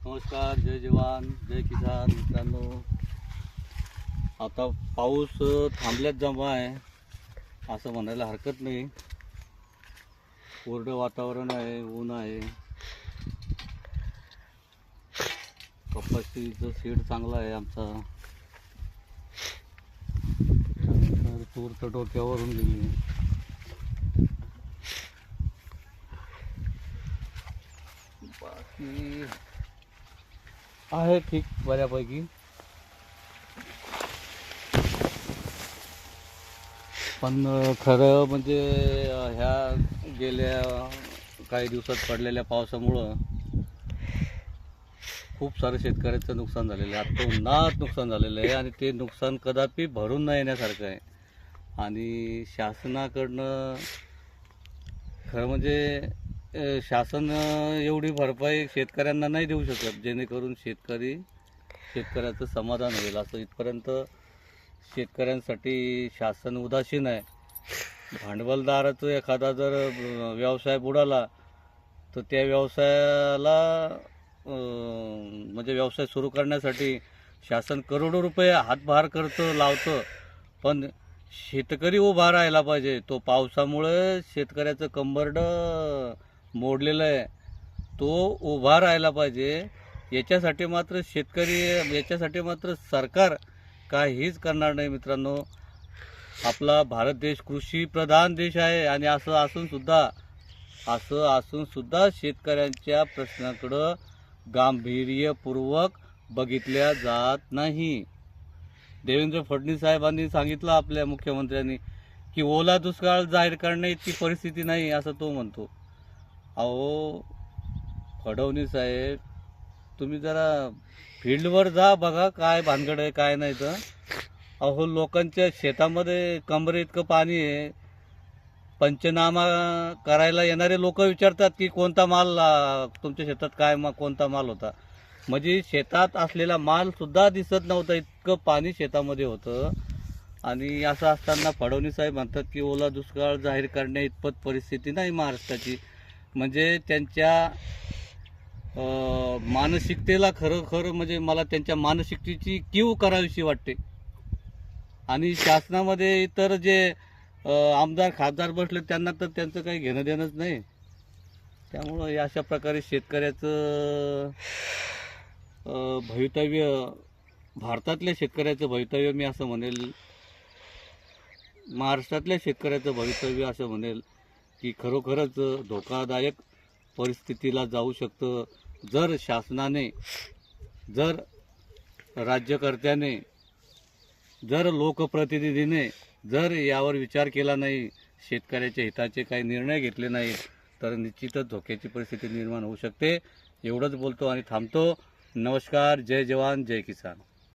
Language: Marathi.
नमस्कार, जय जवान जय किसान मित्रांनो. आता पाऊस थांबल्यात जमा आहे असं म्हणायला हरकत नाही. कोरडं वातावरण आहे, ऊन आहे. कपाशीचं सीड चांगला आहे आमचा. तर तूर तर डोक्यावरून गेली. बाकी आहे ठीक बऱ्यापैकी. पण खरं म्हणजे ह्या गेल्या काही दिवसात पडलेल्या पावसामुळं खूप सारं शेतकऱ्याचं नुकसान झालेलं आहे. आत्ता उन्हात नुकसान झालेलं आहे आणि ते नुकसान कदापि भरून न येण्यासारखं आहे. आणि शासनाकडनं खरं म्हणजे शासन एवढी भरपाई शेतकऱ्यांना नाही देऊ शकत जेणेकरून शेतकऱ्याचं समाधान होईल. असं इथपर्यंत शेतकऱ्यांसाठी शासन उदासीन आहे. भांडवलदाराचं एखादा जर व्यवसाय बुडाला तर त्या व्यवसायाला म्हणजे व्यवसाय सुरू करण्यासाठी शासन करोडो रुपये हातभार करतं लावतं. पण शेतकरी उभा राहायला पाहिजे. तो पावसामुळे शेतकऱ्याचं कंबरडं मोडलेलं आहे, तो उभा राहायला पाहिजे. याच्यासाठी मात्र सरकार काहीच करणार नाही. मित्रांनो, आपला भारत देश कृषी प्रधान देश आहे आणि असं असून सुद्धा शेतकऱ्यांच्या प्रश्नाकडं गांभीर्यपूर्वक बघितल्या जात नाही. देवेंद्र फडणवीस साहेबांनी सांगितलं, आपल्या मुख्यमंत्र्यांनी, की ओला दुष्काळ जाहीर करण्याची परिस्थिती नाही असं तो म्हणतो. अहो फडणवीस साहेब, तुम्ही जरा फील्डवर जा, बघा काय भानगड आहे काय नाही. तर अहो लोकांच्या शेतामध्ये कमरे इतकं पाणी आहे. पंचनामा करायला येणारे लोक विचारतात की कोणता माल तुमच्या शेतात कोणता माल होता. म्हणजे शेतात असलेला माल सुद्धा दिसत नव्हता, इतकं पाणी शेतामध्ये होतं. आणि असं असताना फडणवीस साहेब म्हणतात की ओला दुष्काळ जाहीर करण्या इतपत परिस्थिती नाही महाराष्ट्राची. म्हणजे त्यांच्या मानसिकतेला खरं म्हणजे मला त्यांच्या मानसिकतेची कीव करावीशी वाटते. आणि शासनामध्ये इतर जे आमदार खासदार बसले त्यांना तर त्यांचं काही घेणं देणंच नाही. त्यामुळं अशा प्रकारे शेतकऱ्याचं भवितव्य, भारतातल्या शेतकऱ्याचं भवितव्य मी असं म्हणेल, महाराष्ट्रातल्या शेतकऱ्याचं भवितव्य असं म्हणेल की खरोखरच धोकादायक परिस्थितीला जाऊ शकतं. जर शासनाने, जर राज्यकर्त्याने, जर लोकप्रतिनिधीने जर यावर विचार केला नाही, शेतकऱ्याच्या हिताचे काही निर्णय घेतले नाही, तर निश्चितच धोक्याची परिस्थिती निर्माण होऊ शकते. एवढंच बोलतो आणि थांबतो. नमस्कार, जय जवान जय किसान.